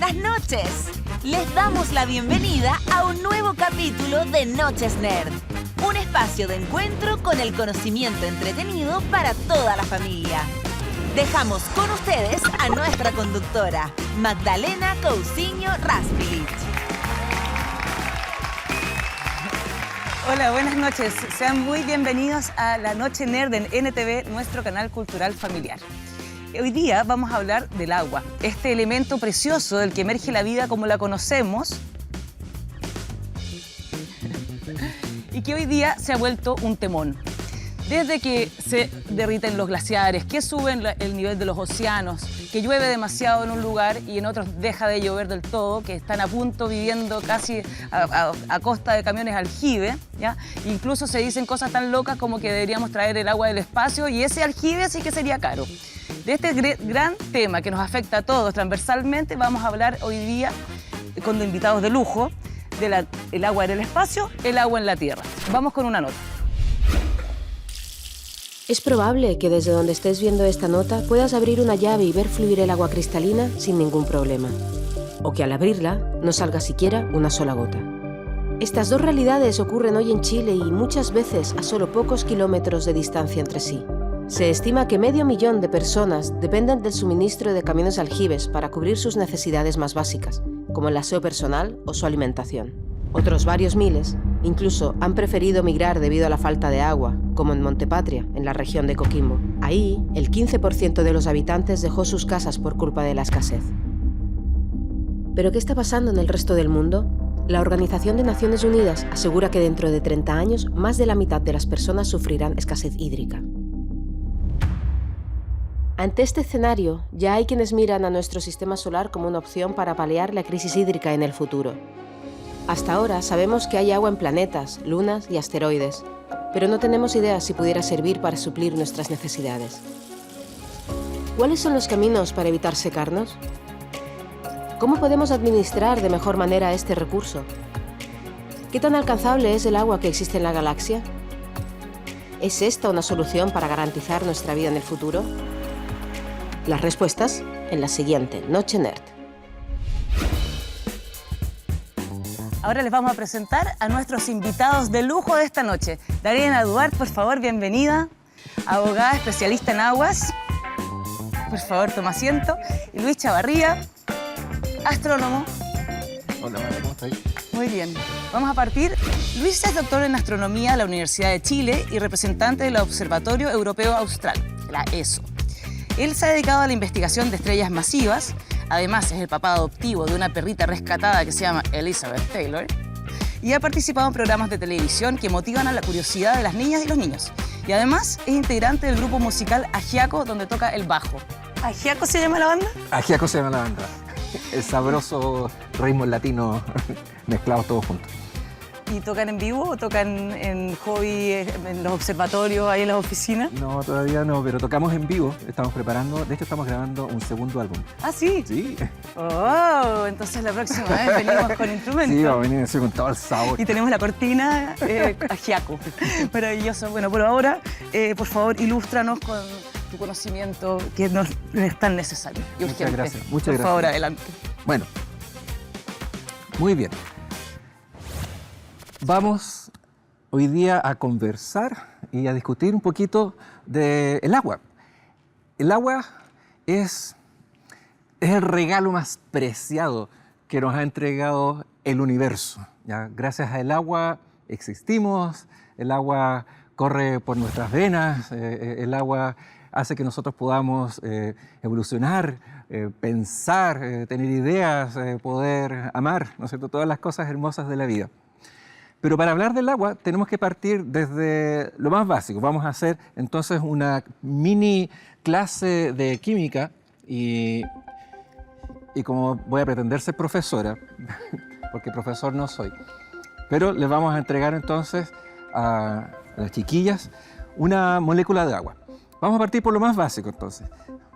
buenas noches. Les damos la bienvenida a un nuevo capítulo de Noches Nerd. Un espacio de encuentro con el conocimiento entretenido para toda la familia. Dejamos con ustedes a nuestra conductora, Magdalena Cousiño Raspilich. Hola, buenas noches. Sean muy bienvenidos a la Noche Nerd en NTV, nuestro canal cultural familiar. Hoy día vamos a hablar del agua, este elemento precioso del que emerge la vida como la conocemos y que hoy día se ha vuelto un temón. Desde que se derriten los glaciares, que suben el nivel de los océanos, que llueve demasiado en un lugar y en otros deja de llover del todo, que están a punto viviendo casi a costa de camiones aljibe, ¿ya? Incluso se dicen cosas tan locas como que deberíamos traer el agua del espacio y ese aljibe sí que sería caro. De este gran tema que nos afecta a todos transversalmente vamos a hablar hoy día con invitados de lujo del agua en el espacio, el agua en la tierra. Vamos con una nota. Es probable que desde donde estés viendo esta nota puedas abrir una llave y ver fluir el agua cristalina sin ningún problema. O que al abrirla no salga siquiera una sola gota. Estas dos realidades ocurren hoy en Chile y muchas veces a solo pocos kilómetros de distancia entre sí. Se estima que 500.000 de personas dependen del suministro de camiones aljibes para cubrir sus necesidades más básicas, como el aseo personal o su alimentación. Otros varios miles incluso han preferido migrar debido a la falta de agua, como en Montepatria, en la región de Coquimbo. Ahí, el 15% de los habitantes dejó sus casas por culpa de la escasez. ¿Pero qué está pasando en el resto del mundo? La Organización de Naciones Unidas asegura que dentro de 30 años, más de la mitad de las personas sufrirán escasez hídrica. Ante este escenario, ya hay quienes miran a nuestro sistema solar como una opción para paliar la crisis hídrica en el futuro. Hasta ahora sabemos que hay agua en planetas, lunas y asteroides, pero no tenemos idea si pudiera servir para suplir nuestras necesidades. ¿Cuáles son los caminos para evitar secarnos? ¿Cómo podemos administrar de mejor manera este recurso? ¿Qué tan alcanzable es el agua que existe en la galaxia? ¿Es esta una solución para garantizar nuestra vida en el futuro? Las respuestas en la siguiente Noche Nerd. Ahora les vamos a presentar a nuestros invitados de lujo de esta noche. Dariana Duarte, por favor, bienvenida. Abogada especialista en aguas. Por favor, toma asiento. Y Luis Chavarría, astrónomo. Hola, María, ¿cómo estás? Muy bien. Vamos a partir. Luis es doctor en astronomía de la Universidad de Chile y representante del Observatorio Europeo Austral, la ESO. Él se ha dedicado a la investigación de estrellas masivas. Además, es el papá adoptivo de una perrita rescatada que se llama Elizabeth Taylor. Y ha participado en programas de televisión que motivan a la curiosidad de las niñas y los niños. Y además, es integrante del grupo musical Ajiaco, donde toca el bajo. ¿Ajiaco se llama la banda? Ajiaco se llama la banda. El sabroso ritmo latino mezclados todos juntos. ¿Y tocan en vivo o tocan en hobby, en los observatorios, ahí en las oficinas? No, todavía no, pero tocamos en vivo. Estamos preparando, de hecho estamos grabando un segundo álbum. ¿Ah, sí? Sí. Oh, entonces la próxima vez venimos con instrumentos. Sí, vamos a venir así con todo el sabor. Y tenemos la cortina Ajiaco. Maravilloso. Bueno, por ahora, por favor, ilústranos con tu conocimiento que nos es tan necesario y urgente. Muchas gracias. Muchas gracias. Por favor, adelante. Bueno, muy bien. Vamos hoy día a conversar y a discutir un poquito del agua. El agua es el regalo más preciado que nos ha entregado el universo. ¿Ya? Gracias al agua existimos, el agua corre por nuestras venas, el agua hace que nosotros podamos evolucionar, pensar, tener ideas, poder amar, ¿no es cierto?, todas las cosas hermosas de la vida. Pero para hablar del agua tenemos que partir desde lo más básico. Vamos a hacer entonces una mini clase de química y como voy a pretender ser profesora, porque profesor no soy, pero les vamos a entregar entonces a las chiquillas una molécula de agua. Vamos a partir por lo más básico entonces.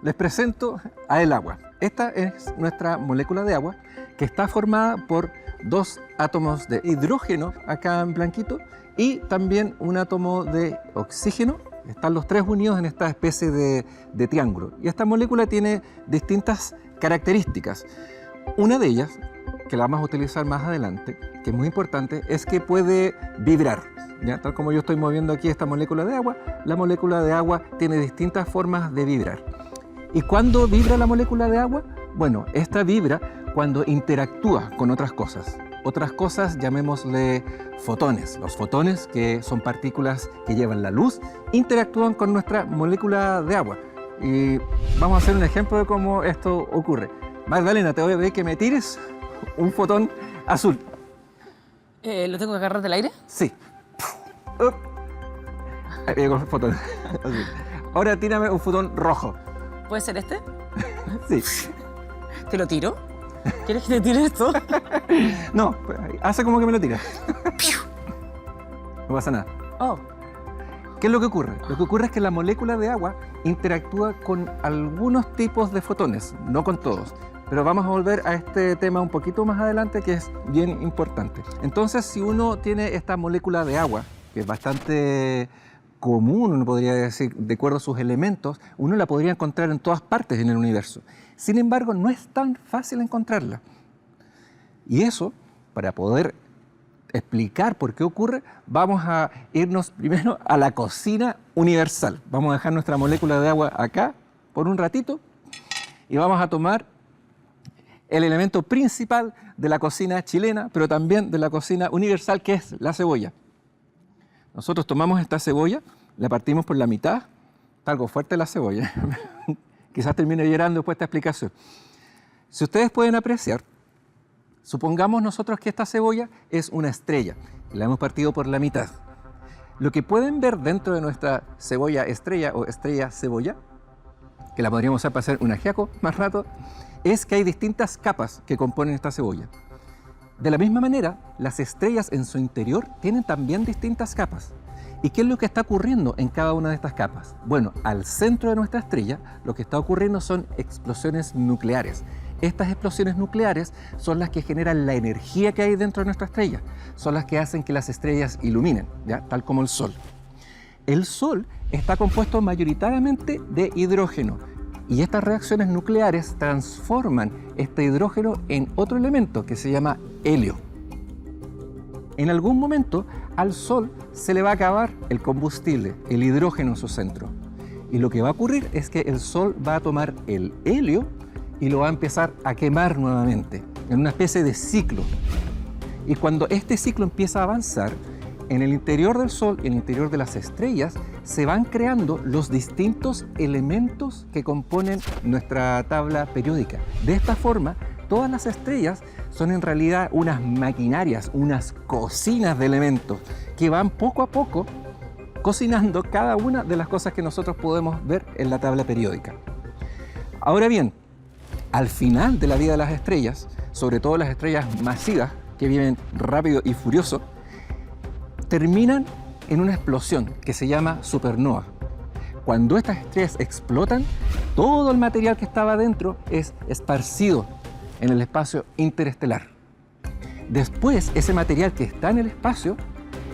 Les presento a el agua. Esta es nuestra molécula de agua que está formada por 2 átomos de hidrógeno, acá en blanquito, y también un átomo de oxígeno. Están los 3 unidos en esta especie de triángulo. Y esta molécula tiene distintas características. Una de ellas, que la vamos a utilizar más adelante, que es muy importante, es que puede vibrar. ¿Ya? Tal como yo estoy moviendo aquí esta molécula de agua, la molécula de agua tiene distintas formas de vibrar. ¿Y cuándo vibra la molécula de agua? Bueno, esta vibra cuando interactúa con otras cosas. Otras cosas, llamémosle fotones. Los fotones, que son partículas que llevan la luz, interactúan con nuestra molécula de agua. Y vamos a hacer un ejemplo de cómo esto ocurre. Magdalena, te voy a pedir que me tires un fotón azul. ¿Lo tengo que agarrar del aire? Sí. Ahí llegó el fotón azul. Ahora tírame un fotón rojo. ¿Puede ser este? Sí. ¿Te lo tiro? ¿Quieres que te tire esto? No, hace como que me lo tiras. No pasa nada. Oh. ¿Qué es lo que ocurre? Lo que ocurre es que la molécula de agua interactúa con algunos tipos de fotones, no con todos. Pero vamos a volver a este tema un poquito más adelante, que es bien importante. Entonces, si uno tiene esta molécula de agua, que es bastante común, uno podría decir, de acuerdo a sus elementos, uno la podría encontrar en todas partes en el universo. Sin embargo, no es tan fácil encontrarla. Y eso, para poder explicar por qué ocurre, vamos a irnos primero a la cocina universal. Vamos a dejar nuestra molécula de agua acá por un ratito y vamos a tomar el elemento principal de la cocina chilena, pero también de la cocina universal, que es la cebolla. Nosotros tomamos esta cebolla, la partimos por la mitad. Está algo fuerte la cebolla. Quizás termine llorando después de esta explicación. Si ustedes pueden apreciar, supongamos nosotros que esta cebolla es una estrella y la hemos partido por la mitad. Lo que pueden ver dentro de nuestra cebolla estrella o estrella cebolla, que la podríamos usar para hacer un ajiaco más rato, es que hay distintas capas que componen esta cebolla. De la misma manera, las estrellas en su interior tienen también distintas capas. ¿Y qué es lo que está ocurriendo en cada una de estas capas? Bueno, al centro de nuestra estrella lo que está ocurriendo son explosiones nucleares. Estas explosiones nucleares son las que generan la energía que hay dentro de nuestra estrella. Son las que hacen que las estrellas iluminen, ¿ya? Tal como el Sol. El Sol está compuesto mayoritariamente de hidrógeno. Y estas reacciones nucleares transforman este hidrógeno en otro elemento que se llama helio. En algún momento al Sol se le va a acabar el combustible, el hidrógeno en su centro. Y lo que va a ocurrir es que el Sol va a tomar el helio y lo va a empezar a quemar nuevamente, en una especie de ciclo. Y cuando este ciclo empieza a avanzar, en el interior del Sol, en el interior de las estrellas, se van creando los distintos elementos que componen nuestra tabla periódica. De esta forma, todas las estrellas son en realidad unas maquinarias, unas cocinas de elementos que van poco a poco cocinando cada una de las cosas que nosotros podemos ver en la tabla periódica. Ahora bien, al final de la vida de las estrellas, sobre todo las estrellas masivas que viven rápido y furioso, terminan en una explosión que se llama supernova. Cuando estas estrellas explotan, todo el material que estaba dentro es esparcido en el espacio interestelar. Después, ese material que está en el espacio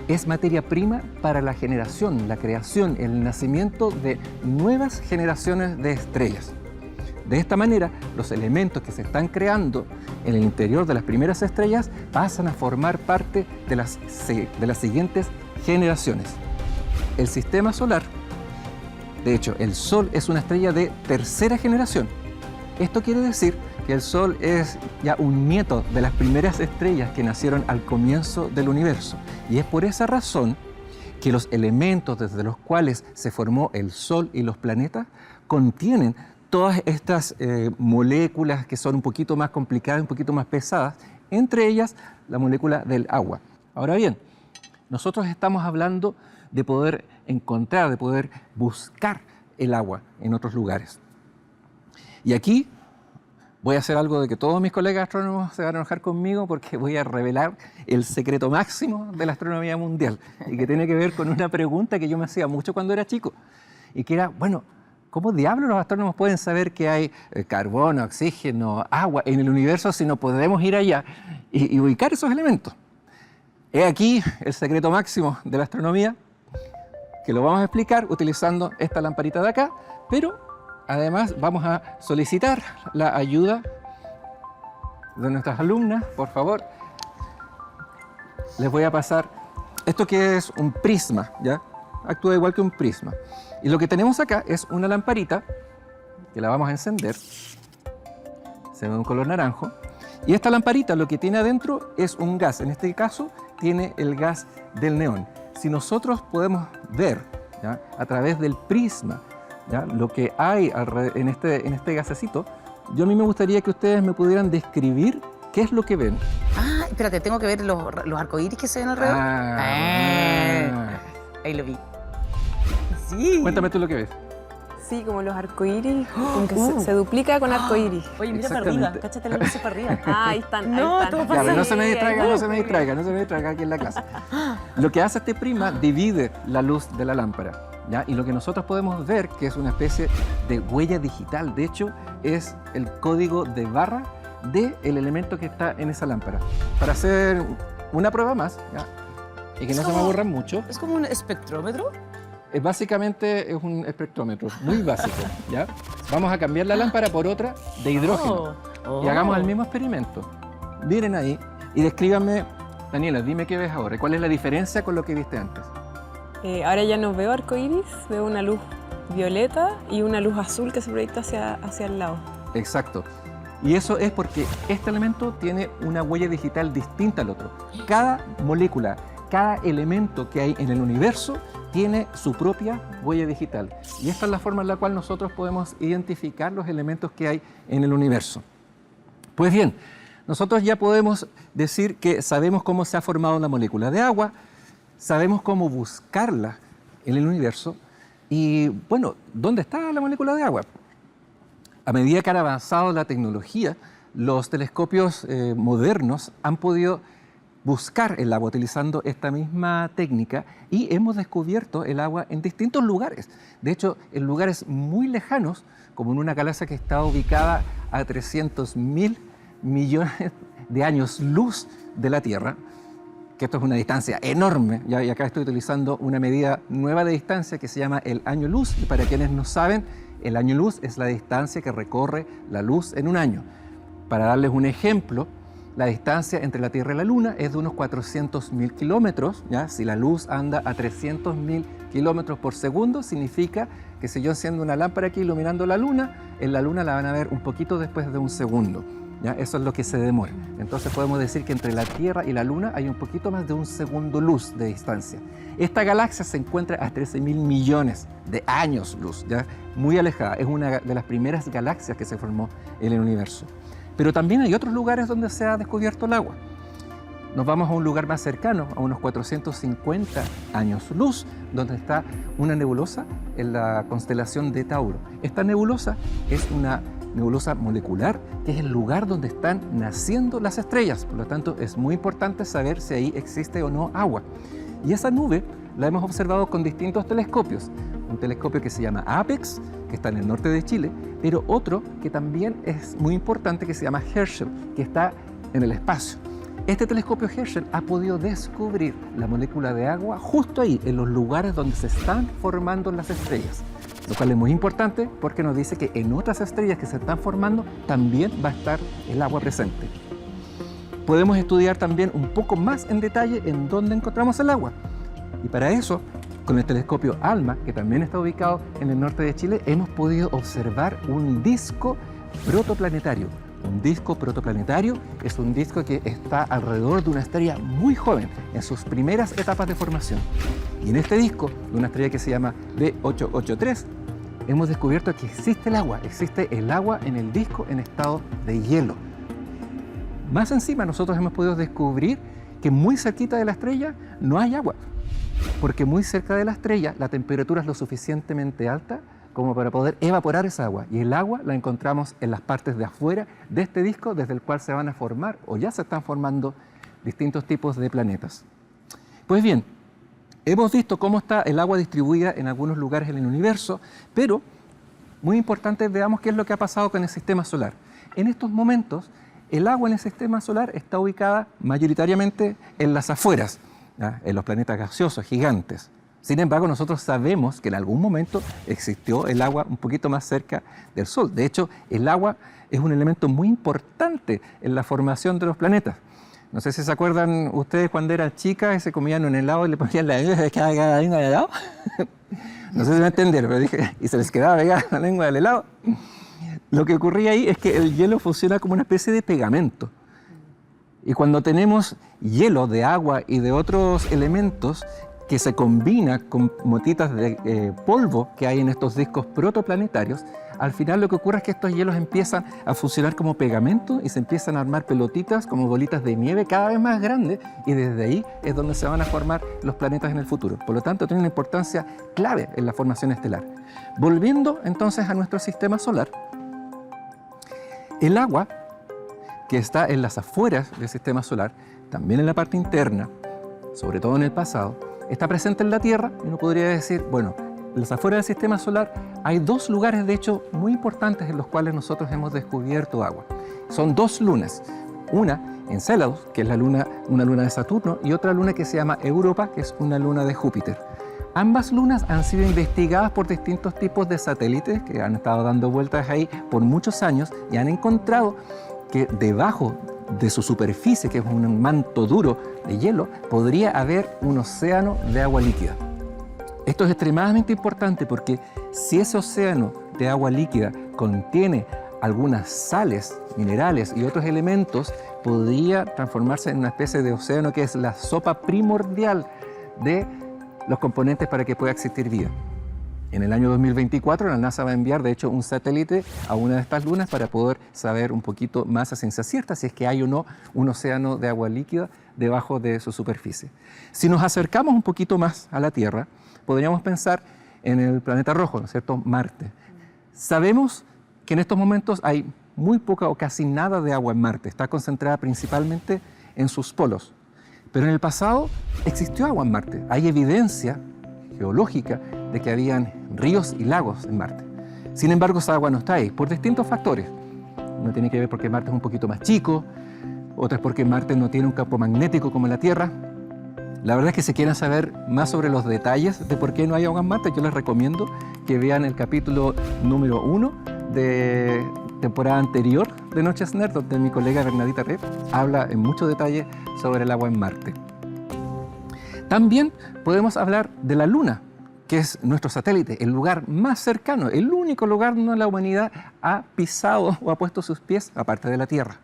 es materia prima para la generación, la creación, el nacimiento de nuevas generaciones de estrellas. De esta manera, los elementos que se están creando en el interior de las primeras estrellas pasan a formar parte de las siguientes generaciones. El sistema solar, de hecho, el Sol es una estrella de tercera generación. Esto quiere decir que el Sol es ya un nieto de las primeras estrellas que nacieron al comienzo del universo. Y es por esa razón que los elementos desde los cuales se formó el Sol y los planetas contienen todas estas moléculas que son un poquito más complicadas, un poquito más pesadas, entre ellas la molécula del agua. Ahora bien, nosotros estamos hablando de poder encontrar, de poder buscar el agua en otros lugares. Y aquí voy a hacer algo de que todos mis colegas astrónomos se van a enojar conmigo, porque voy a revelar el secreto máximo de la astronomía mundial, y que tiene que ver con una pregunta que yo me hacía mucho cuando era chico, y que era, bueno, ¿cómo diablos los astrónomos pueden saber que hay carbono, oxígeno, agua en el universo si no podemos ir allá y ubicar esos elementos? He aquí el secreto máximo de la astronomía, que lo vamos a explicar utilizando esta lamparita de acá, pero además vamos a solicitar la ayuda de nuestras alumnas, por favor, les voy a pasar esto que es un prisma, ¿ya? Actúa igual que un prisma. Y lo que tenemos acá es una lamparita que la vamos a encender. Se ve un color naranjo. Y esta lamparita lo que tiene adentro es un gas. En este caso tiene el gas del neón. Si nosotros podemos ver, ¿ya?, a través del prisma, ¿ya?, lo que hay en este gasecito, a mí me gustaría que ustedes me pudieran describir qué es lo que ven. Ah, espérate, tengo que ver los arcoíris que se ven alrededor. Ahí lo vi. Sí. Cuéntame tú lo que ves. Sí, como los arcoíris, como que se duplica con arcoíris. Oye, mira para arriba, cáchate la luz para arriba. Ahí están, No, ahí están. todo Ya, pero no se me Sí, distraiga, ahí no se me distraiga, no se me distraiga aquí en la clase. Lo que hace este prisma divide la luz de la lámpara, ¿ya? Y lo que nosotros podemos ver, que es una especie de huella digital, de hecho, es el código de barra del elemento que está en esa lámpara. Para hacer una prueba más, ¿ya?, y que no se me aburran mucho, ¿Es como un espectrómetro? básicamente es un espectrómetro muy básico, ¿ya? Vamos a cambiar la lámpara por otra de hidrógeno. Y hagamos el mismo experimento. Miren ahí y descríbanme, Daniela, dime qué ves ahora. ¿Cuál es la diferencia con lo que viste antes? Ahora ya no veo arcoíris, veo una luz violeta y una luz azul que se proyecta hacia el lado. Exacto. Y eso es porque este elemento tiene una huella digital distinta al otro. Cada molécula, cada elemento que hay en el universo tiene su propia huella digital. Y esta es la forma en la cual nosotros podemos identificar los elementos que hay en el universo. Pues bien, nosotros ya podemos decir que sabemos cómo se ha formado una molécula de agua, sabemos cómo buscarla en el universo y, bueno, ¿dónde está la molécula de agua? A medida que ha avanzado la tecnología, los telescopios modernos han podido buscar el agua utilizando esta misma técnica y hemos descubierto el agua en distintos lugares. De hecho, en lugares muy lejanos, como en una galaxia que está ubicada a 300.000 millones de años luz de la Tierra, que esto es una distancia enorme, y acá estoy utilizando una medida nueva de distancia que se llama el año luz, y para quienes no saben, el año luz es la distancia que recorre la luz en un año. Para darles un ejemplo, la distancia entre la Tierra y la Luna es de unos 400.000 kilómetros, ¿ya? Si la luz anda a 300.000 kilómetros por segundo, significa que si yo enciendo una lámpara aquí iluminando la Luna, en la Luna la van a ver un poquito después de un segundo, ¿ya? Eso es lo que se demora. Entonces podemos decir que entre la Tierra y la Luna hay un poquito más de un segundo luz de distancia. Esta galaxia se encuentra a 13.000 millones de años luz, ¿ya? Muy alejada. Es una de las primeras galaxias que se formó en el universo. Pero también hay otros lugares donde se ha descubierto el agua. Nos vamos a un lugar más cercano, a unos 450 años luz, donde está una nebulosa en la constelación de Tauro. Esta nebulosa es una nebulosa molecular, que es el lugar donde están naciendo las estrellas. Por lo tanto, es muy importante saber si ahí existe o no agua. Y esa nube la hemos observado con distintos telescopios. Un telescopio que se llama APEX, que está en el norte de Chile, pero otro que también es muy importante, que se llama Herschel, que está en el espacio. Este telescopio Herschel ha podido descubrir la molécula de agua justo ahí, en los lugares donde se están formando las estrellas, lo cual es muy importante porque nos dice que en otras estrellas que se están formando también va a estar el agua presente. Podemos estudiar también un poco más en detalle en dónde encontramos el agua. Y para eso, con el telescopio ALMA, que también está ubicado en el norte de Chile, hemos podido observar un disco protoplanetario. Un disco protoplanetario es un disco que está alrededor de una estrella muy joven, en sus primeras etapas de formación. Y en este disco, de una estrella que se llama B883, hemos descubierto que existe el agua en el disco en estado de hielo. Más encima, nosotros hemos podido descubrir que muy cerquita de la estrella no hay agua, porque muy cerca de la estrella la temperatura es lo suficientemente alta como para poder evaporar esa agua. Y el agua la encontramos en las partes de afuera de este disco, desde el cual se van a formar o ya se están formando distintos tipos de planetas. Pues bien, hemos visto cómo está el agua distribuida en algunos lugares en el universo, pero muy importante, veamos qué es lo que ha pasado con el sistema solar. En estos momentos, el agua en el sistema solar está ubicada mayoritariamente en las afueras, ¿ya? En los planetas gaseosos gigantes, Sin embargo, nosotros sabemos que en algún momento existió el agua un poquito más cerca del Sol. De hecho, el agua es un elemento muy importante en la formación de los planetas. No sé si se acuerdan ustedes cuando eran chicas y se comían un helado y le ponían la lengua del helado. No sé si me entendieron, pero dije, y se les quedaba pegada la lengua del helado. Lo que ocurría ahí es que el hielo funciona como una especie de pegamento. Y cuando tenemos hielo de agua y de otros elementos que se combina con motitas de polvo que hay en estos discos protoplanetarios, al final lo que ocurre es que estos hielos empiezan a funcionar como pegamento y se empiezan a armar pelotitas como bolitas de nieve cada vez más grandes, y desde ahí es donde se van a formar los planetas en el futuro. Por lo tanto, tiene una importancia clave en la formación estelar. Volviendo entonces a nuestro sistema solar, el agua que está en las afueras del sistema solar, también en la parte interna, sobre todo en el pasado, está presente en la Tierra, y uno podría decir, bueno, en las afueras del sistema solar hay dos lugares, de hecho, muy importantes en los cuales nosotros hemos descubierto agua. Son dos lunas, una en Célados, que es una luna de Saturno, y otra luna que se llama Europa, que es una luna de Júpiter. Ambas lunas han sido investigadas por distintos tipos de satélites que han estado dando vueltas ahí por muchos años y han encontrado que debajo de su superficie, que es un manto duro de hielo, podría haber un océano de agua líquida. Esto es extremadamente importante porque si ese océano de agua líquida contiene algunas sales, minerales y otros elementos, podría transformarse en una especie de océano que es la sopa primordial de los componentes para que pueda existir vida. En el año 2024 la NASA va a enviar, de hecho, un satélite a una de estas lunas para poder saber un poquito más a ciencia cierta si es que hay o no un océano de agua líquida debajo de su superficie. Si nos acercamos un poquito más a la Tierra, podríamos pensar en el planeta rojo, ¿no es cierto?, Marte. Sabemos que en estos momentos hay muy poca o casi nada de agua en Marte, está concentrada principalmente en sus polos. Pero en el pasado existió agua en Marte, hay evidencia geológica de que habían ríos y lagos en Marte. Sin embargo, esa agua no está ahí, por distintos factores. Uno tiene que ver porque Marte es un poquito más chico, otro es porque Marte no tiene un campo magnético como la Tierra. La verdad es que si quieren saber más sobre los detalles de por qué no hay agua en Marte, yo les recomiendo que vean el capítulo número 1 de temporada anterior de Noches Nerd, donde mi colega Bernadita Rep habla en mucho detalle sobre el agua en Marte. También podemos hablar de la Luna, que es nuestro satélite, el lugar más cercano, el único lugar donde la humanidad ha pisado o ha puesto sus pies, aparte de la Tierra.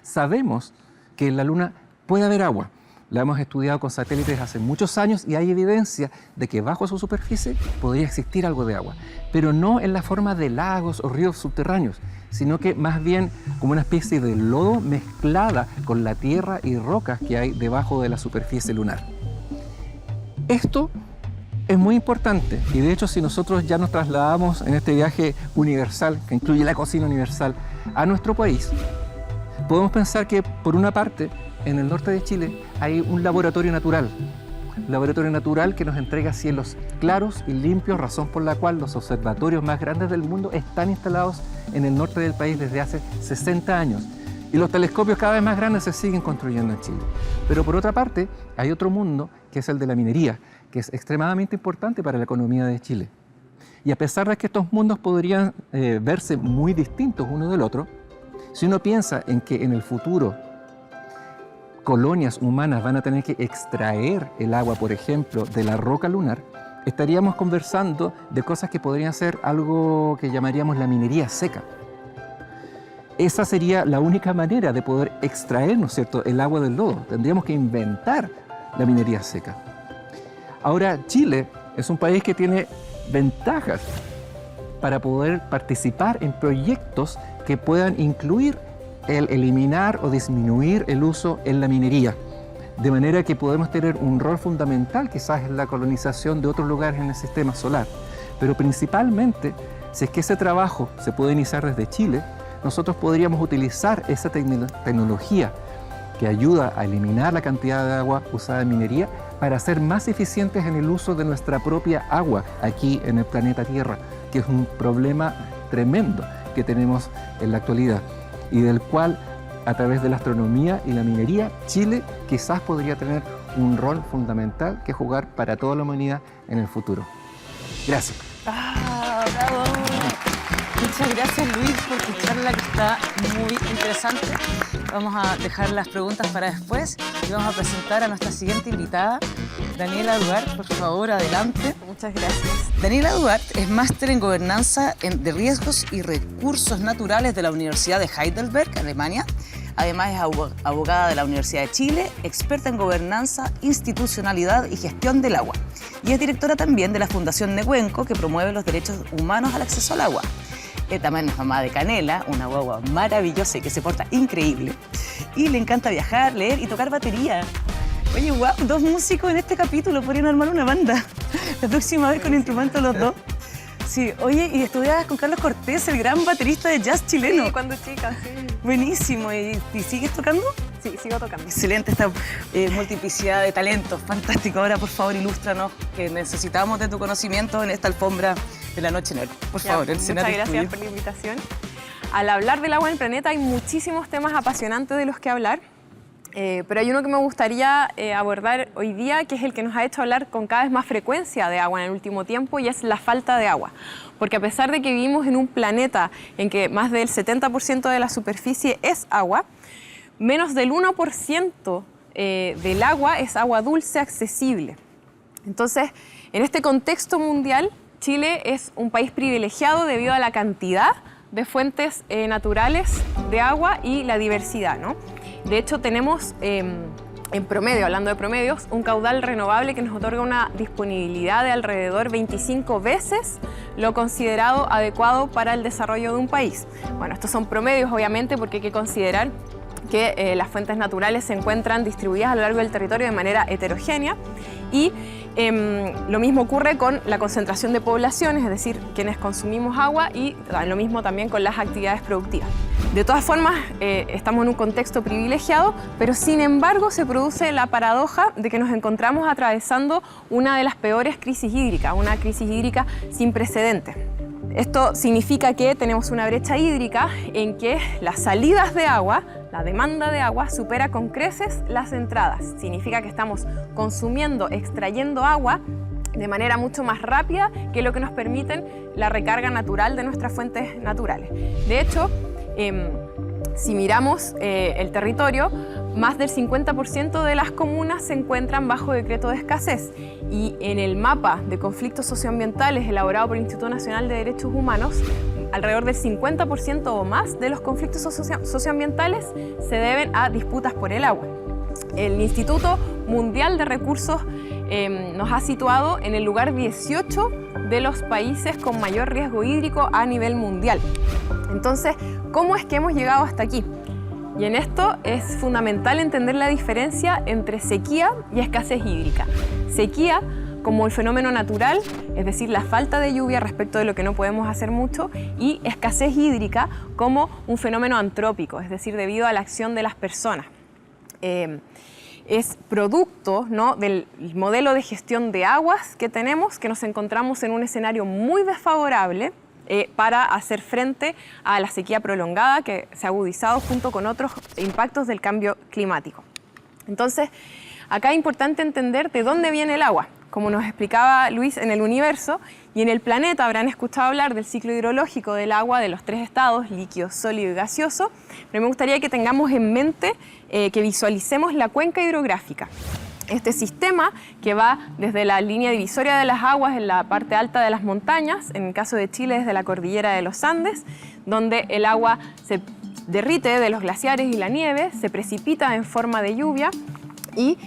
Sabemos que en la Luna puede haber agua. La hemos estudiado con satélites hace muchos años y hay evidencia de que bajo su superficie podría existir algo de agua, pero no en la forma de lagos o ríos subterráneos, sino que más bien como una especie de lodo mezclada con la tierra y rocas que hay debajo de la superficie lunar. Esto es muy importante y de hecho si nosotros ya nos trasladamos en este viaje universal, que incluye la cocina universal, a nuestro país, podemos pensar que por una parte en el norte de Chile hay un laboratorio natural que nos entrega cielos claros y limpios, razón por la cual los observatorios más grandes del mundo están instalados en el norte del país desde hace 60 años. Y los telescopios cada vez más grandes se siguen construyendo en Chile. Pero por otra parte, hay otro mundo, que es el de la minería, que es extremadamente importante para la economía de Chile. Y a pesar de que estos mundos podrían verse muy distintos uno del otro, si uno piensa en que en el futuro colonias humanas van a tener que extraer el agua, por ejemplo, de la roca lunar, estaríamos conversando de cosas que podrían ser algo que llamaríamos la minería seca. Esa sería la única manera de poder extraer, ¿no es cierto?, el agua del lodo. Tendríamos que inventar la minería seca. Ahora, Chile es un país que tiene ventajas para poder participar en proyectos que puedan incluir el eliminar o disminuir el uso en la minería, de manera que podemos tener un rol fundamental quizás en la colonización de otros lugares en el sistema solar. Pero principalmente, si es que ese trabajo se puede iniciar desde Chile, nosotros podríamos utilizar esa tecnología que ayuda a eliminar la cantidad de agua usada en minería para ser más eficientes en el uso de nuestra propia agua aquí en el planeta Tierra, que es un problema tremendo que tenemos en la actualidad y del cual, a través de la astronomía y la minería, Chile quizás podría tener un rol fundamental que jugar para toda la humanidad en el futuro. Gracias. ¡Bravo! Muchas gracias, Luis, por tu charla que está muy interesante. Vamos a dejar las preguntas para después y vamos a presentar a nuestra siguiente invitada, Daniela Duarte. Por favor, adelante. Muchas gracias. Daniela Duarte es máster en Gobernanza de Riesgos y Recursos Naturales de la Universidad de Heidelberg, Alemania. Además es abogada de la Universidad de Chile, experta en gobernanza, institucionalidad y gestión del agua. Y es directora también de la Fundación Necuenco, que promueve los derechos humanos al acceso al agua. También es mamá de Canela, una guagua maravillosa y que se porta increíble. Y le encanta viajar, leer y tocar batería. Oye, guau, 2 músicos en este capítulo, podrían armar una banda. La próxima vez con instrumentos los 2. Sí, oye, y estudiabas con Carlos Cortés, el gran baterista de jazz chileno. Sí, cuando chica, sí. Buenísimo. ¿Y sigues tocando? Sí, sigo tocando. Excelente esta multiplicidad de talentos. Fantástico. Ahora, por favor, ilústranos, que necesitamos de tu conocimiento en esta alfombra de la Noche Nerd. Por favor, el escenario es muchas gracias por la invitación. Al hablar del agua en el planeta hay muchísimos temas apasionantes de los que hablar. Pero hay uno que me gustaría abordar hoy día, que es el que nos ha hecho hablar con cada vez más frecuencia de agua en el último tiempo, y es la falta de agua. Porque a pesar de que vivimos en un planeta en que más del 70% de la superficie es agua, menos del 1% del agua es agua dulce accesible. Entonces, en este contexto mundial, Chile es un país privilegiado debido a la cantidad de fuentes naturales de agua y la diversidad, ¿no? De hecho, tenemos en promedio, hablando de promedios, un caudal renovable que nos otorga una disponibilidad de alrededor 25 veces lo considerado adecuado para el desarrollo de un país. Bueno, estos son promedios, obviamente, porque hay que considerar que las fuentes naturales se encuentran distribuidas a lo largo del territorio de manera heterogénea y lo mismo ocurre con la concentración de poblaciones, es decir, quienes consumimos agua, y lo mismo también con las actividades productivas. De todas formas, estamos en un contexto privilegiado, pero sin embargo se produce la paradoja de que nos encontramos atravesando una de las peores crisis hídricas, una crisis hídrica sin precedentes. Esto significa que tenemos una brecha hídrica en que las salidas de agua, la demanda de agua, supera con creces las entradas. Significa que estamos consumiendo, extrayendo agua de manera mucho más rápida que lo que nos permiten la recarga natural de nuestras fuentes naturales. De hecho, si miramos el territorio, más del 50% de las comunas se encuentran bajo decreto de escasez, y en el mapa de conflictos socioambientales elaborado por el Instituto Nacional de Derechos Humanos, alrededor del 50% o más de los conflictos socioambientales se deben a disputas por el agua. El Instituto Mundial de Recursos nos ha situado en el lugar 18 de los países con mayor riesgo hídrico a nivel mundial. Entonces, ¿cómo es que hemos llegado hasta aquí? Y en esto es fundamental entender la diferencia entre sequía y escasez hídrica. Sequía como el fenómeno natural, es decir, la falta de lluvia respecto de lo que no podemos hacer mucho, y escasez hídrica como un fenómeno antrópico, es decir, debido a la acción de las personas. Es producto, ¿no?, del modelo de gestión de aguas que tenemos, que nos encontramos en un escenario muy desfavorable para hacer frente a la sequía prolongada que se ha agudizado junto con otros impactos del cambio climático. Entonces, acá es importante entender de dónde viene el agua. Como nos explicaba Luis, en el universo y en el planeta habrán escuchado hablar del ciclo hidrológico del agua, de los 3 estados, líquido, sólido y gaseoso, pero me gustaría que tengamos en mente que visualicemos la cuenca hidrográfica. Este sistema que va desde la línea divisoria de las aguas en la parte alta de las montañas, en el caso de Chile desde la cordillera de los Andes, donde el agua se derrite de los glaciares y la nieve, se precipita en forma de lluvia y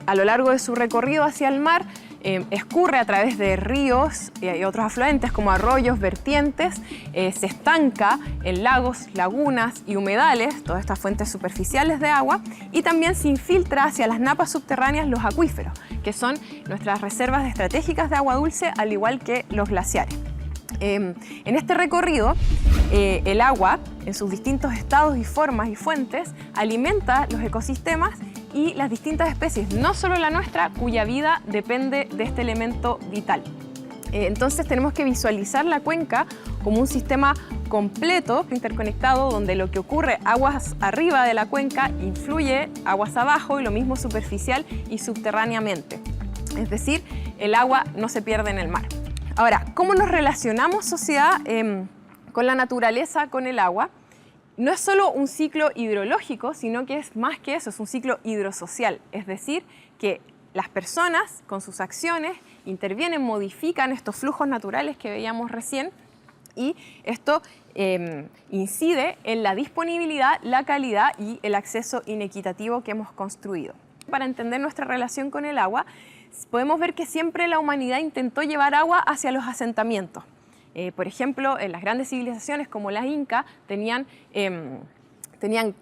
a lo largo de su recorrido hacia el mar escurre a través de ríos y otros afluentes como arroyos, vertientes, se estanca en lagos, lagunas y humedales, todas estas fuentes superficiales de agua, y también se infiltra hacia las napas subterráneas los acuíferos, que son nuestras reservas estratégicas de agua dulce, al igual que los glaciares. En este recorrido, el agua, en sus distintos estados y formas y fuentes, alimenta los ecosistemas y las distintas especies, no solo la nuestra, cuya vida depende de este elemento vital. Entonces tenemos que visualizar la cuenca como un sistema completo, interconectado, donde lo que ocurre aguas arriba de la cuenca influye aguas abajo y lo mismo superficial y subterráneamente. Es decir, el agua no se pierde en el mar. Ahora, ¿cómo nos relacionamos, sociedad, con la naturaleza, con el agua? No es solo un ciclo hidrológico, sino que es más que eso, es un ciclo hidrosocial. Es decir, que las personas con sus acciones intervienen, modifican estos flujos naturales que veíamos recién y esto incide en la disponibilidad, la calidad y el acceso inequitativo que hemos construido. Para entender nuestra relación con el agua, podemos ver que siempre la humanidad intentó llevar agua hacia los asentamientos. Por ejemplo, en las grandes civilizaciones como la Inca tenían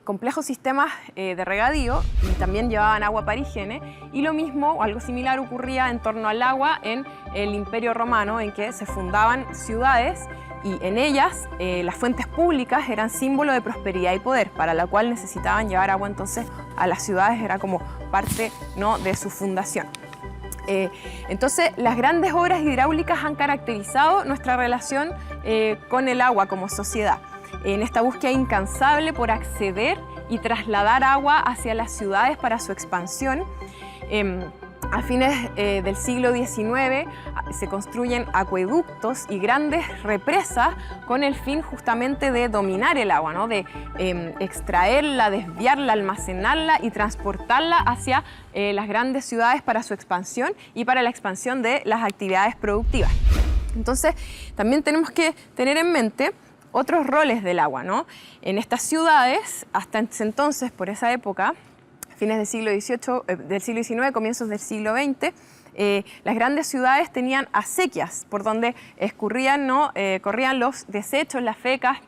complejos sistemas de regadío y también llevaban agua para higiene, y lo mismo o algo similar ocurría en torno al agua en el Imperio Romano, en que se fundaban ciudades y en ellas las fuentes públicas eran símbolo de prosperidad y poder, para la cual necesitaban llevar agua entonces a las ciudades, era como parte, ¿no?, de su fundación. Entonces, las grandes obras hidráulicas han caracterizado nuestra relación con el agua como sociedad. En esta búsqueda incansable por acceder y trasladar agua hacia las ciudades para su expansión, a fines del siglo XIX se construyen acueductos y grandes represas con el fin justamente de dominar el agua, ¿no?, de extraerla, desviarla, almacenarla y transportarla hacia las grandes ciudades para su expansión y para la expansión de las actividades productivas. Entonces, también tenemos que tener en mente otros roles del agua, ¿no? En estas ciudades, hasta entonces, por esa época, fines del siglo XIX, comienzos del siglo XX, las grandes ciudades tenían acequias por donde escurrían, ¿no?, corrían los desechos, las fecas,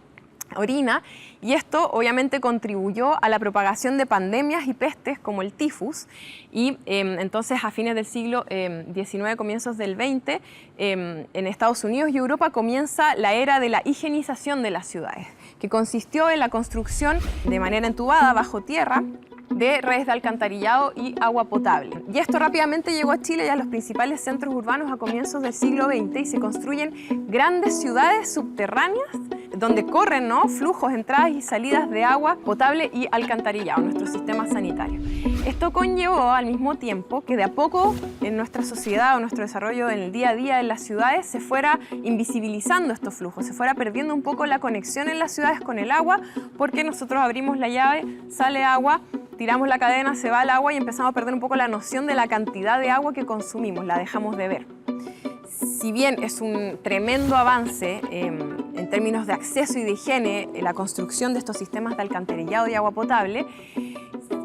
orina, y esto obviamente contribuyó a la propagación de pandemias y pestes como el tifus, y entonces a fines del siglo XIX, comienzos del XX, en Estados Unidos y Europa comienza la era de la higienización de las ciudades, que consistió en la construcción de manera entubada bajo tierra de redes de alcantarillado y agua potable. Y esto rápidamente llegó a Chile y a los principales centros urbanos a comienzos del siglo XX y se construyen grandes ciudades subterráneas donde corren, ¿no?, flujos, entradas y salidas de agua potable y alcantarillado, nuestro sistema sanitario. Esto conllevó al mismo tiempo que de a poco en nuestra sociedad o nuestro desarrollo en el día a día en las ciudades se fuera invisibilizando estos flujos, se fuera perdiendo un poco la conexión en las ciudades con el agua, porque nosotros abrimos la llave, sale agua, tiramos la cadena, se va el agua y empezamos a perder un poco la noción de la cantidad de agua que consumimos, la dejamos de ver. Si bien es un tremendo avance en términos de acceso y de higiene, la construcción de estos sistemas de alcantarillado y agua potable,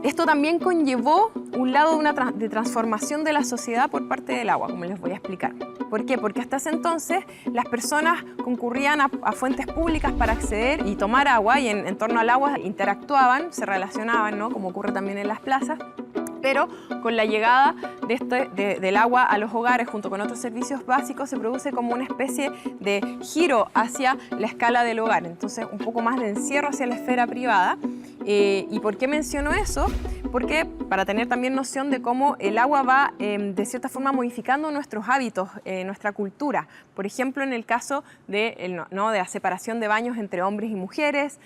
esto también conllevó un lado de transformación de la sociedad por parte del agua, como les voy a explicar. ¿Por qué? Porque hasta ese entonces las personas concurrían a fuentes públicas para acceder y tomar agua, y en torno al agua interactuaban, se relacionaban, ¿no?, como ocurre también en las plazas. Pero con la llegada del agua a los hogares junto con otros servicios básicos se produce como una especie de giro hacia la escala del hogar, entonces un poco más de encierro hacia la esfera privada. ¿Y por qué menciono eso? Porque para tener también noción de cómo el agua va de cierta forma modificando nuestros hábitos, nuestra cultura. Por ejemplo, en el caso de la separación de baños entre hombres y mujeres,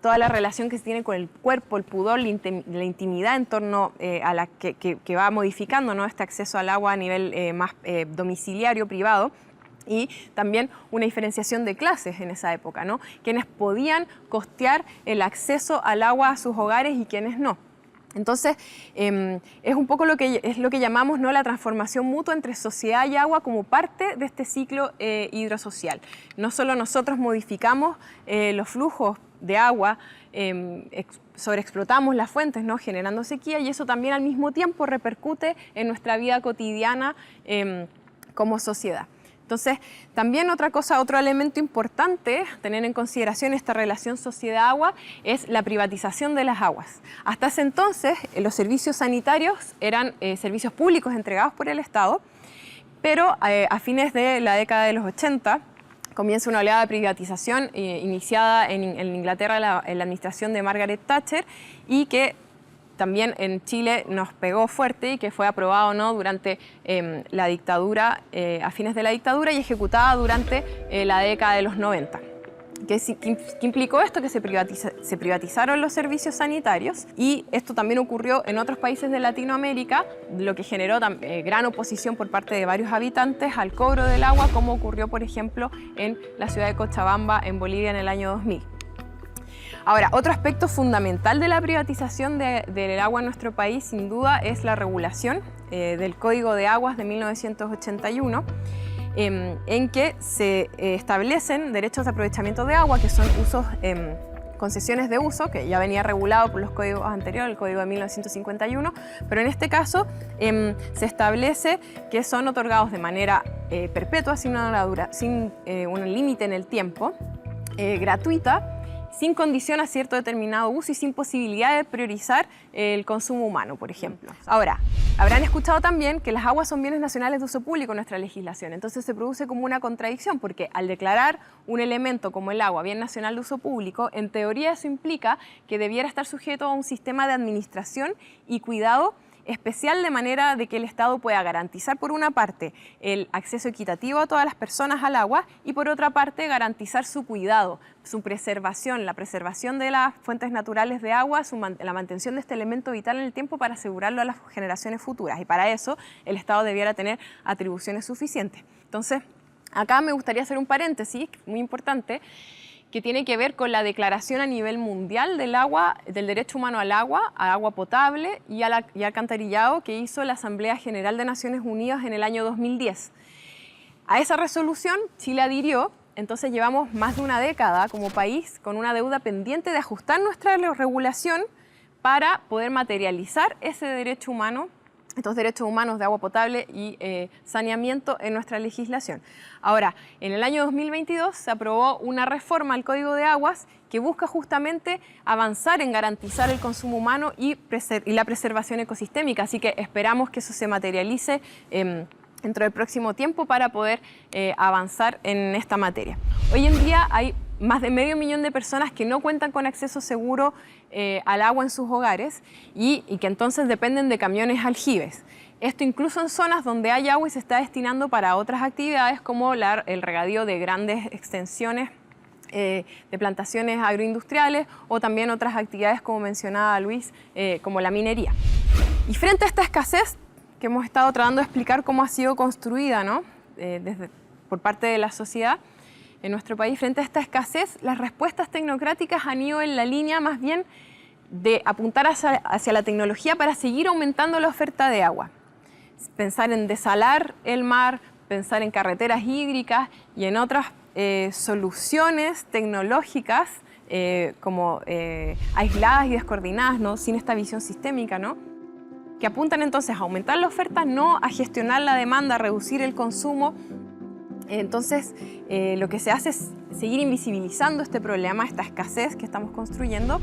toda la relación que se tiene con el cuerpo, el pudor, la intimidad en torno a la que va modificando, ¿no?, este acceso al agua a nivel más domiciliario, privado. Y también una diferenciación de clases en esa época, ¿no?, quienes podían costear el acceso al agua a sus hogares y quienes no. Entonces, es un poco lo que llamamos, ¿no?, la transformación mutua entre sociedad y agua como parte de este ciclo hidrosocial. No solo nosotros modificamos los flujos de agua, sobreexplotamos las fuentes, ¿no?, generando sequía, y eso también al mismo tiempo repercute en nuestra vida cotidiana como sociedad. Entonces, también otro elemento importante a tener en consideración esta relación sociedad-agua es la privatización de las aguas. Hasta ese entonces, los servicios sanitarios eran servicios públicos entregados por el Estado, pero a fines de la década de los 80 comienza una oleada de privatización iniciada en Inglaterra en la administración de Margaret Thatcher, y que también en Chile nos pegó fuerte y que fue aprobado, ¿no?, durante la dictadura, a fines de la dictadura y ejecutada durante la década de los 90. ¿Qué implicó esto? Que se privatizaron los servicios sanitarios y esto también ocurrió en otros países de Latinoamérica, lo que generó gran oposición por parte de varios habitantes al cobro del agua, como ocurrió, por ejemplo, en la ciudad de Cochabamba, en Bolivia, en el año 2000. Ahora, otro aspecto fundamental de la privatización del agua en nuestro país, sin duda, es la regulación del Código de Aguas de 1981, en que se establecen derechos de aprovechamiento de agua, que son concesiones de uso, que ya venía regulado por los códigos anteriores, el Código de 1951, pero en este caso se establece que son otorgados de manera perpetua, sin un límite en el tiempo, gratuita, sin condición a cierto determinado uso y sin posibilidad de priorizar el consumo humano, por ejemplo. Ahora, habrán escuchado también que las aguas son bienes nacionales de uso público en nuestra legislación, entonces se produce como una contradicción, porque al declarar un elemento como el agua bien nacional de uso público, en teoría eso implica que debiera estar sujeto a un sistema de administración y cuidado especial, de manera de que el Estado pueda garantizar, por una parte, el acceso equitativo a todas las personas al agua y, por otra parte, garantizar su cuidado, su preservación, la preservación de las fuentes naturales de agua, la mantención de este elemento vital en el tiempo para asegurarlo a las generaciones futuras. Y para eso el Estado debiera tener atribuciones suficientes. Entonces, acá me gustaría hacer un paréntesis muy importante, que tiene que ver con la declaración a nivel mundial del agua, del derecho humano al agua potable y al alcantarillado, que hizo la Asamblea General de Naciones Unidas en el año 2010. A esa resolución Chile adhirió, entonces llevamos más de una década como país con una deuda pendiente de ajustar nuestra regulación para poder materializar ese derecho humano, estos derechos humanos de agua potable y saneamiento en nuestra legislación. Ahora, en el año 2022 se aprobó una reforma al Código de Aguas que busca justamente avanzar en garantizar el consumo humano y la preservación ecosistémica, así que esperamos que eso se materialice dentro del próximo tiempo para poder avanzar en esta materia. Hoy en día hay más de 500.000 de personas que no cuentan con acceso seguro al agua en sus hogares y que entonces dependen de camiones aljibes. Esto incluso en zonas donde hay agua y se está destinando para otras actividades como el regadío de grandes extensiones de plantaciones agroindustriales o también otras actividades, como mencionaba Luis, como la minería. Y frente a esta escasez que hemos estado tratando de explicar cómo ha sido construida, ¿no?, por parte de la sociedad en nuestro país, frente a esta escasez, las respuestas tecnocráticas han ido en la línea más bien de apuntar hacia la tecnología para seguir aumentando la oferta de agua. Pensar en desalar el mar, pensar en carreteras hídricas y en otras soluciones tecnológicas como aisladas y descoordinadas, ¿no?, sin esta visión sistémica, ¿no?, que apuntan entonces a aumentar la oferta, no a gestionar la demanda, a reducir el consumo. Entonces, lo que se hace es seguir invisibilizando este problema, esta escasez que estamos construyendo,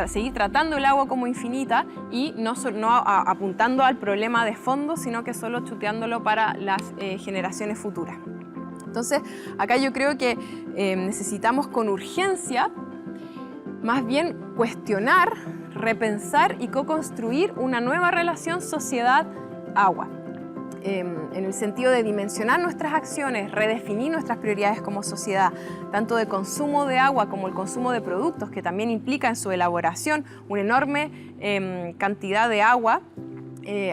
seguir tratando el agua como infinita y no apuntando al problema de fondo, sino que solo chuteándolo para las generaciones futuras. Entonces, acá yo creo que necesitamos con urgencia más bien cuestionar, repensar y co-construir una nueva relación sociedad-agua. En el sentido de dimensionar nuestras acciones, redefinir nuestras prioridades como sociedad, tanto de consumo de agua como el consumo de productos, que también implica en su elaboración una enorme cantidad de agua,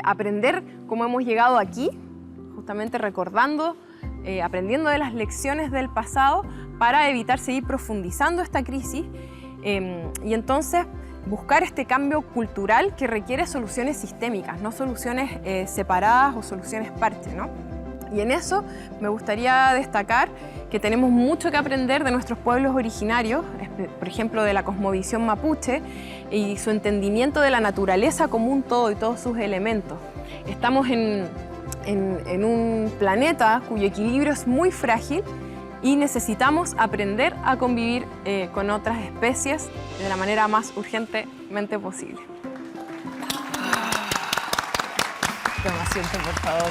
aprender cómo hemos llegado aquí, justamente recordando, aprendiendo de las lecciones del pasado para evitar seguir profundizando esta crisis y entonces buscar este cambio cultural que requiere soluciones sistémicas, no soluciones separadas o soluciones parche, ¿no? Y en eso me gustaría destacar que tenemos mucho que aprender de nuestros pueblos originarios, por ejemplo de la cosmovisión mapuche y su entendimiento de la naturaleza como un todo y todos sus elementos. Estamos en un planeta cuyo equilibrio es muy frágil y necesitamos aprender a convivir con otras especies de la manera más urgentemente posible. Toma asiento, por favor.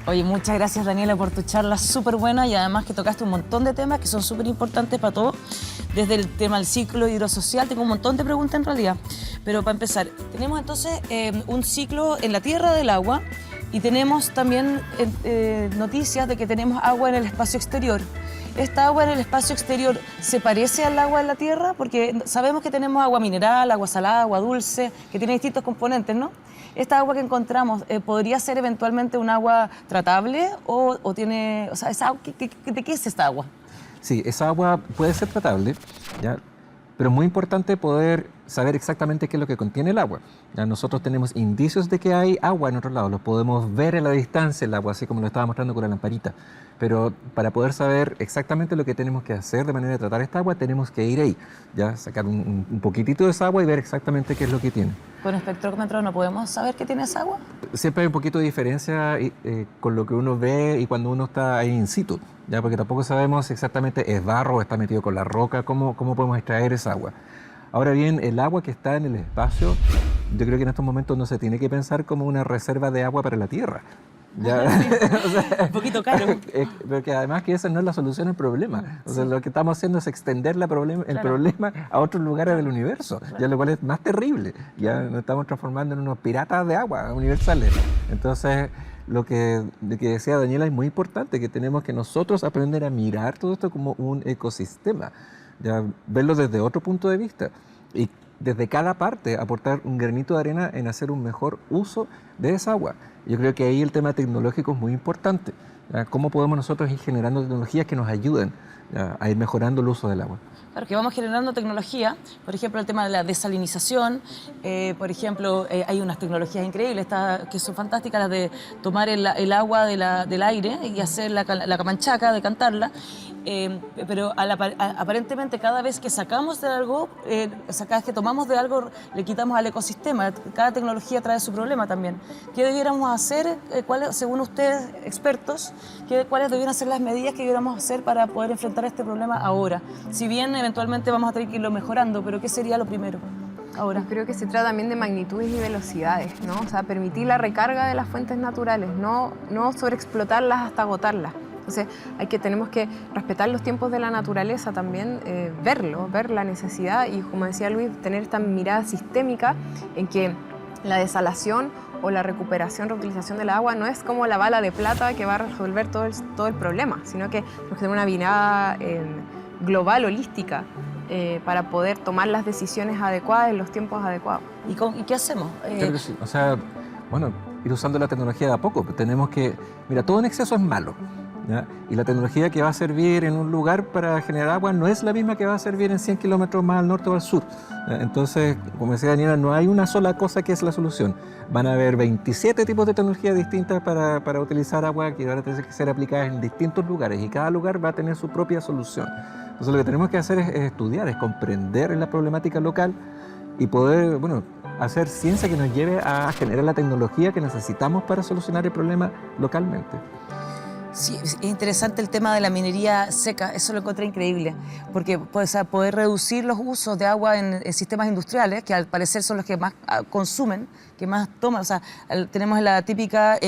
Oye, muchas gracias Daniela por tu charla súper buena y además que tocaste un montón de temas que son súper importantes para todos, desde el tema del ciclo hidrosocial. Tengo un montón de preguntas en realidad, pero para empezar, tenemos entonces un ciclo en la tierra del agua y tenemos también noticias de que tenemos agua en el espacio exterior. ¿Esta agua en el espacio exterior se parece al agua en la tierra? Porque sabemos que tenemos agua mineral, agua salada, agua dulce, que tiene distintos componentes, ¿no? ¿Esta agua que encontramos podría ser eventualmente un agua tratable o tiene, o sea, ¿de qué es esta agua? Sí, esa agua puede ser tratable, ¿ya? Pero es muy importante poder saber exactamente qué es lo que contiene el agua. Ya nosotros tenemos indicios de que hay agua en otro lado, lo podemos ver en la distancia el agua, así como lo estaba mostrando con la lamparita. Pero para poder saber exactamente lo que tenemos que hacer de manera de tratar esta agua, tenemos que ir ahí, ya sacar un poquitito de esa agua y ver exactamente qué es lo que tiene. ¿Con espectrómetro no podemos saber qué tiene esa agua? Siempre hay un poquito de diferencia con lo que uno ve y cuando uno está ahí in situ, ya porque tampoco sabemos exactamente es barro o está metido con la roca, cómo podemos extraer esa agua. Ahora bien, el agua que está en el espacio, yo creo que en estos momentos no se tiene que pensar como una reserva de agua para la Tierra. ¿Ya? Sí. O sea, un poquito caro. Porque además que esa no es la solución al problema. O sea, lo que estamos haciendo es extender el problema a otros lugares del universo, ya lo cual es más terrible. Ya nos estamos transformando en unos piratas de agua universales. Entonces, lo que decía Daniela es muy importante, que tenemos que nosotros aprender a mirar todo esto como un ecosistema, ya verlo desde otro punto de vista y desde cada parte aportar un granito de arena en hacer un mejor uso de esa agua. Yo creo que ahí el tema tecnológico es muy importante. ¿Ya? ¿Cómo podemos nosotros ir generando tecnologías que nos ayuden a ir mejorando el uso del agua? Claro, que vamos generando tecnología, por ejemplo, el tema de la desalinización, por ejemplo, hay unas tecnologías increíbles que son fantásticas, las de tomar el agua del aire y hacer la camanchaca, decantarla, pero aparentemente cada vez que sacamos de algo, cada vez que tomamos de algo, le quitamos al ecosistema. Cada tecnología trae su problema también. ¿Qué debiéramos hacer, según ustedes, expertos, cuáles debieran ser las medidas que debiéramos hacer para poder enfrentar este problema ahora? Si bien eventualmente vamos a tener que irlo mejorando, pero ¿qué sería lo primero ahora? Yo creo que se trata también de magnitudes y velocidades, ¿no? O sea, permitir la recarga de las fuentes naturales, no sobreexplotarlas hasta agotarlas. Entonces, tenemos que respetar los tiempos de la naturaleza también, ver la necesidad y, como decía Luis, tener esta mirada sistémica en que la desalación o la recuperación, reutilización del agua no es como la bala de plata que va a resolver todo el problema, sino que tenemos que tener una mirada global, holística, para poder tomar las decisiones adecuadas en los tiempos adecuados. ¿Y qué hacemos? Creo que sí. O sea, bueno, ir usando la tecnología de a poco. Tenemos que, mira, todo en exceso es malo, ¿ya? Y la tecnología que va a servir en un lugar para generar agua no es la misma que va a servir en 100 kilómetros más al norte o al sur. Entonces, como decía Daniela, no hay una sola cosa que es la solución. Van a haber 27 tipos de tecnologías distintas para utilizar agua que van a tener que ser aplicadas en distintos lugares y cada lugar va a tener su propia solución. Entonces, lo que tenemos que hacer es estudiar, es comprender la problemática local y poder, hacer ciencia que nos lleve a generar la tecnología que necesitamos para solucionar el problema localmente. Sí, es interesante el tema de la minería seca, eso lo encontré increíble, porque poder reducir los usos de agua en sistemas industriales, que al parecer son los que más consumen, que más toman, o sea, tenemos la típica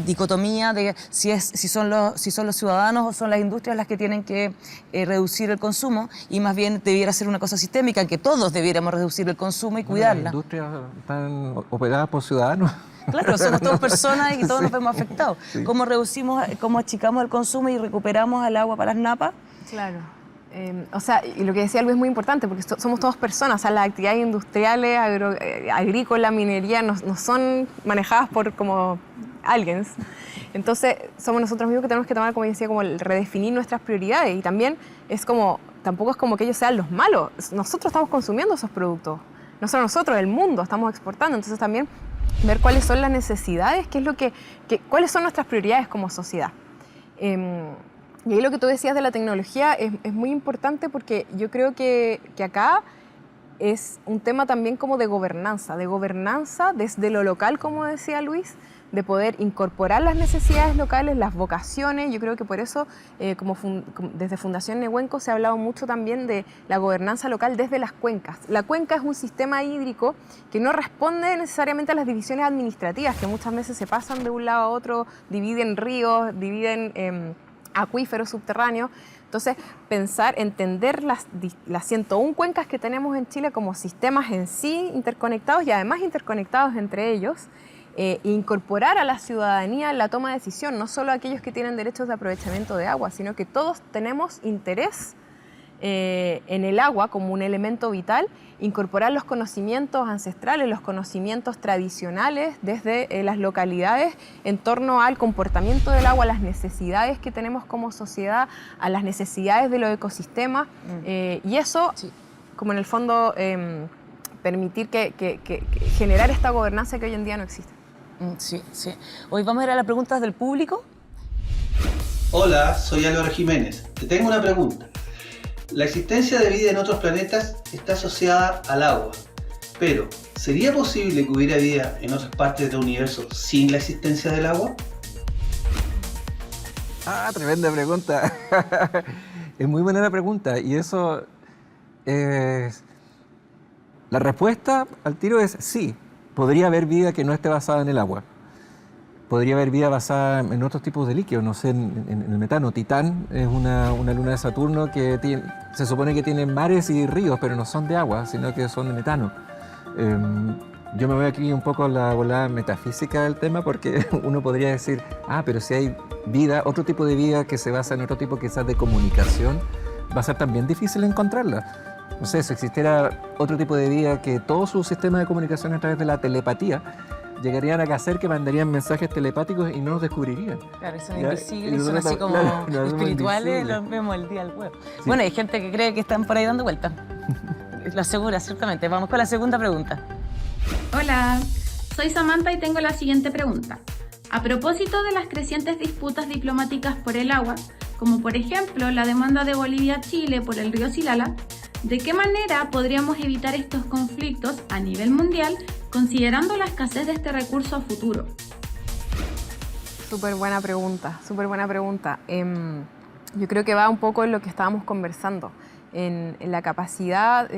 dicotomía de si son los ciudadanos o son las industrias las que tienen que reducir el consumo, y más bien debiera ser una cosa sistémica en que todos debiéramos reducir el consumo y cuidarla. Las industrias están operadas por ciudadanos. Claro, somos todas personas y todos Sí. nos vemos afectados. Sí. ¿Cómo achicamos el consumo y recuperamos el agua para las napas? Claro. O sea, y lo que decía Luis es muy importante, porque somos todas personas. O sea, las actividades industriales, agrícola, minería, no son manejadas por como aliens. Entonces, somos nosotros mismos que tenemos que tomar, como decía, como el redefinir nuestras prioridades. Y también tampoco es como que ellos sean los malos. Nosotros estamos consumiendo esos productos. No solo nosotros, el mundo estamos exportando. Entonces, también ver cuáles son las necesidades, cuáles son nuestras prioridades como sociedad. Y ahí lo que tú decías de la tecnología es muy importante, porque yo creo que acá es un tema también como de gobernanza desde lo local, como decía Luis, de poder incorporar las necesidades locales, las vocaciones. Yo creo que por eso, desde Fundación Nehuenco se ha hablado mucho también de la gobernanza local desde las cuencas. La cuenca es un sistema hídrico que no responde necesariamente a las divisiones administrativas, que muchas veces se pasan de un lado a otro, dividen ríos, dividen acuíferos subterráneos. Entonces, entender las 101 cuencas que tenemos en Chile como sistemas en sí interconectados y además interconectados entre ellos, e incorporar a la ciudadanía en la toma de decisión, no solo aquellos que tienen derechos de aprovechamiento de agua, sino que todos tenemos interés en el agua como un elemento vital, incorporar los conocimientos ancestrales, los conocimientos tradicionales desde las localidades en torno al comportamiento del agua, a las necesidades que tenemos como sociedad, a las necesidades de los ecosistemas, y eso, sí, como en el fondo, permitir generar esta gobernanza que hoy en día no existe. Sí, sí. Hoy vamos a ir a las preguntas del público. Hola, soy Álvaro Jiménez. Te tengo una pregunta. La existencia de vida en otros planetas está asociada al agua, pero ¿sería posible que hubiera vida en otras partes del universo sin la existencia del agua? Ah, tremenda pregunta. Es muy buena la pregunta y eso es... La respuesta al tiro es sí. Podría haber vida que no esté basada en el agua. Podría haber vida basada en otros tipos de líquidos, no sé, en el metano. Titán es una luna de Saturno que se supone que tiene mares y ríos, pero no son de agua, sino que son de metano. Yo me voy aquí un poco a la volada metafísica del tema porque uno podría decir, pero si hay vida, otro tipo de vida que se basa en otro tipo quizás de comunicación, va a ser también difícil encontrarla. No sé, si existiera otro tipo de vida que todo su sistema de comunicación a través de la telepatía, llegarían a hacer que mandarían mensajes telepáticos y no los descubrirían. Claro, son invisibles, son así como espirituales, los vemos el día al web. Sí. Bueno, hay gente que cree que están por ahí dando vueltas. Lo asegura, ciertamente. Vamos con la segunda pregunta. Hola, soy Samantha y tengo la siguiente pregunta. A propósito de las crecientes disputas diplomáticas por el agua, como por ejemplo la demanda de Bolivia a Chile por el río Silala, ¿de qué manera podríamos evitar estos conflictos a nivel mundial considerando la escasez de este recurso a futuro? Súper buena pregunta, súper buena pregunta. Yo creo que va un poco en lo que estábamos conversando, en la capacidad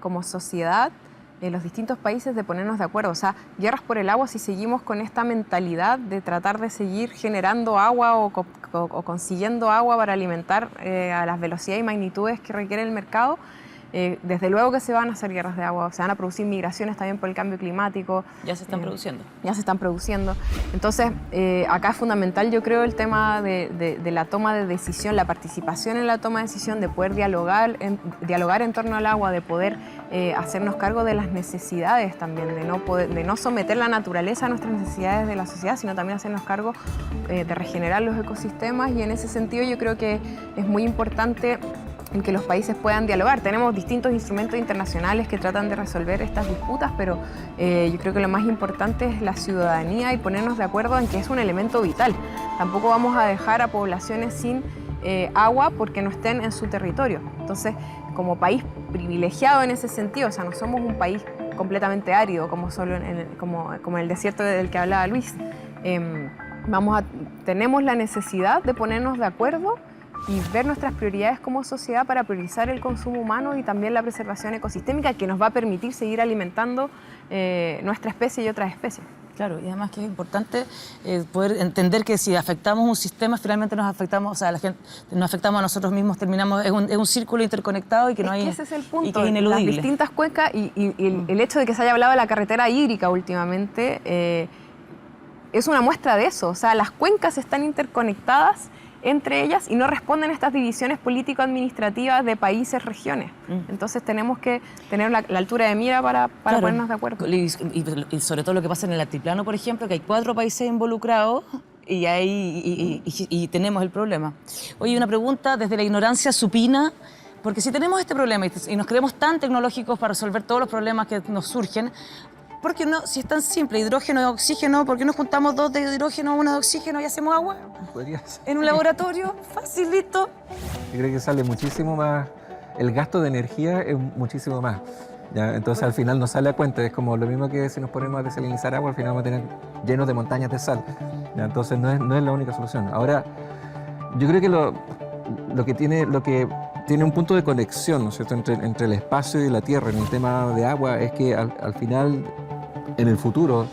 como sociedad en los distintos países de ponernos de acuerdo. O sea, guerras por el agua, si seguimos con esta mentalidad de tratar de seguir generando agua o consiguiendo agua para alimentar a las velocidades y magnitudes que requiere el mercado, desde luego que se van a hacer guerras de agua, se van a producir migraciones también por el cambio climático. Ya se están produciendo. Ya se están produciendo. Entonces, acá es fundamental, yo creo, el tema de la toma de decisión, la participación en la toma de decisión, de poder dialogar en torno al agua, de poder hacernos cargo de las necesidades también, de no someter la naturaleza a nuestras necesidades de la sociedad, sino también hacernos cargo de regenerar los ecosistemas, y en ese sentido yo creo que es muy importante en que los países puedan dialogar. Tenemos distintos instrumentos internacionales que tratan de resolver estas disputas, pero yo creo que lo más importante es la ciudadanía y ponernos de acuerdo en que es un elemento vital. Tampoco vamos a dejar a poblaciones sin agua porque no estén en su territorio. Entonces, como país privilegiado en ese sentido, o sea, no somos un país completamente árido como en el desierto del que hablaba Luis, tenemos la necesidad de ponernos de acuerdo y ver nuestras prioridades como sociedad para priorizar el consumo humano y también la preservación ecosistémica, que nos va a permitir seguir alimentando nuestra especie y otras especies. Claro, y además que es importante poder entender que si afectamos un sistema, finalmente nos afectamos, o sea, la gente, nos afectamos a nosotros mismos, terminamos, es un círculo interconectado y que no hay... Ese es el punto, y que es ineludible. Las distintas cuencas y el hecho de que se haya hablado de la carretera hídrica últimamente es una muestra de eso. O sea, las cuencas están interconectadas entre ellas y no responden a estas divisiones político-administrativas de países, regiones. Entonces tenemos que tener la altura de mira para claro, ponernos de acuerdo. Y sobre todo lo que pasa en el altiplano, por ejemplo, que hay 4 países involucrados y tenemos el problema. Oye, una pregunta desde la ignorancia supina, porque si tenemos este problema y nos creemos tan tecnológicos para resolver todos los problemas que nos surgen, ¿por qué no? Si es tan simple, hidrógeno y oxígeno, ¿por qué no juntamos 2 de hidrógeno, 1 de oxígeno y hacemos agua? Podría ser. En un laboratorio, facilito. Yo creo que sale muchísimo más, el gasto de energía es muchísimo más. ¿ya? Entonces al final no sale a cuenta, es como lo mismo que si nos ponemos a desalinizar agua, al final vamos a tener llenos de montañas de sal, ¿ya? Entonces no es la única solución. Ahora, yo creo que lo que tiene un punto de conexión, ¿no es cierto?, entre el espacio y la tierra en el tema de agua es que al final, en el futuro,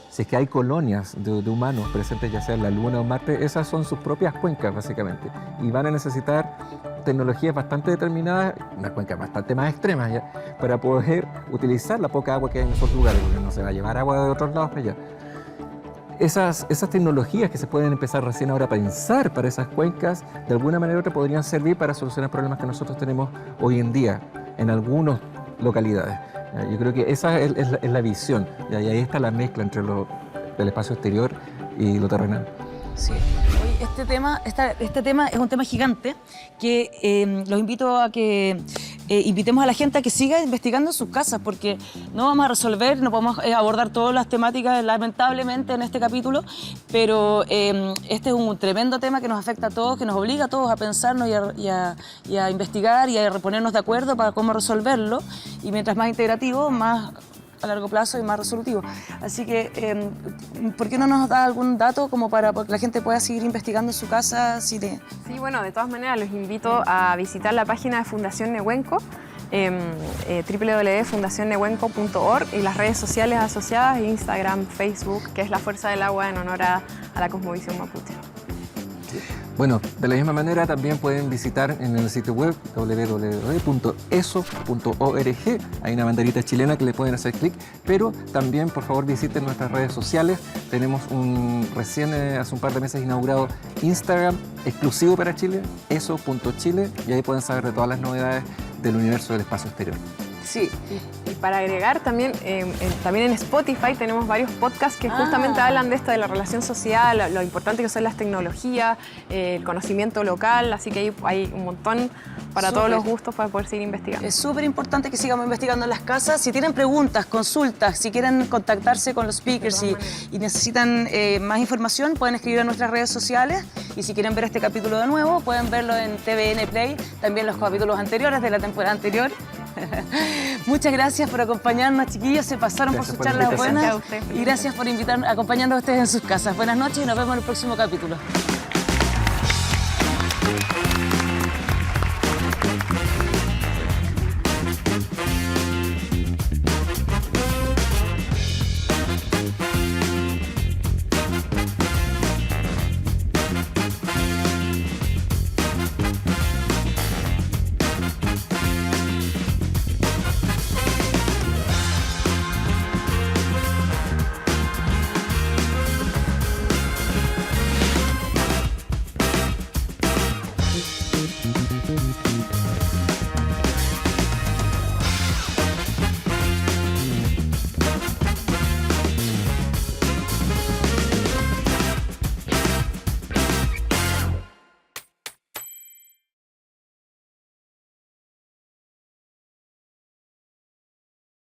si es que hay colonias de humanos presentes ya sea en la Luna o Marte, esas son sus propias cuencas básicamente y van a necesitar tecnologías bastante determinadas, unas cuencas bastante más extremas ya, para poder utilizar la poca agua que hay en esos lugares, porque no se va a llevar agua de otros lados para allá. Esas tecnologías que se pueden empezar recién ahora a pensar para esas cuencas, de alguna manera u otra podrían servir para solucionar problemas que nosotros tenemos hoy en día en algunas localidades. Yo creo que esa es la visión, y ahí está la mezcla entre el espacio exterior y lo terrenal. Sí. Oye, este tema es un tema gigante que los invito a que invitemos a la gente a que siga investigando en sus casas, porque no vamos a resolver, no podemos abordar todas las temáticas lamentablemente en este capítulo, pero este es un tremendo tema que nos afecta a todos, que nos obliga a todos a pensarnos y a investigar y a ponernos de acuerdo para cómo resolverlo, y mientras más integrativo, más a largo plazo y más resolutivo. Así que, ¿por qué no nos da algún dato como para que la gente pueda seguir investigando en su casa? Sí, bueno, de todas maneras los invito a visitar la página de Fundación Nehuenco, www.fundacionnehuenco.org, y las redes sociales asociadas, Instagram, Facebook, que es la Fuerza del Agua en honor a la Cosmovisión Mapuche. Bueno, de la misma manera también pueden visitar en el sitio web www.eso.org. Hay una banderita chilena que le pueden hacer clic, pero también por favor visiten nuestras redes sociales. Tenemos recién hace un par de meses inaugurado Instagram exclusivo para Chile, eso.chile, y ahí pueden saber de todas las novedades del universo del espacio exterior. Sí, y para agregar también, también en Spotify tenemos varios podcasts que justamente hablan de esto, de la relación social, lo importante que son las tecnologías, el conocimiento local, así que ahí hay un montón para todos los gustos para poder seguir investigando. Es súper importante que sigamos investigando en las casas. Si tienen preguntas, consultas, si quieren contactarse con los speakers y necesitan más información, pueden escribir a nuestras redes sociales, y si quieren ver este capítulo de nuevo, pueden verlo en TVN Play, también los capítulos anteriores de la temporada anterior. Muchas gracias por acompañarnos, chiquillos, se pasaron por sus charlas buenas, y gracias por acompañarnos a ustedes en sus casas. Buenas noches y nos vemos en el próximo capítulo.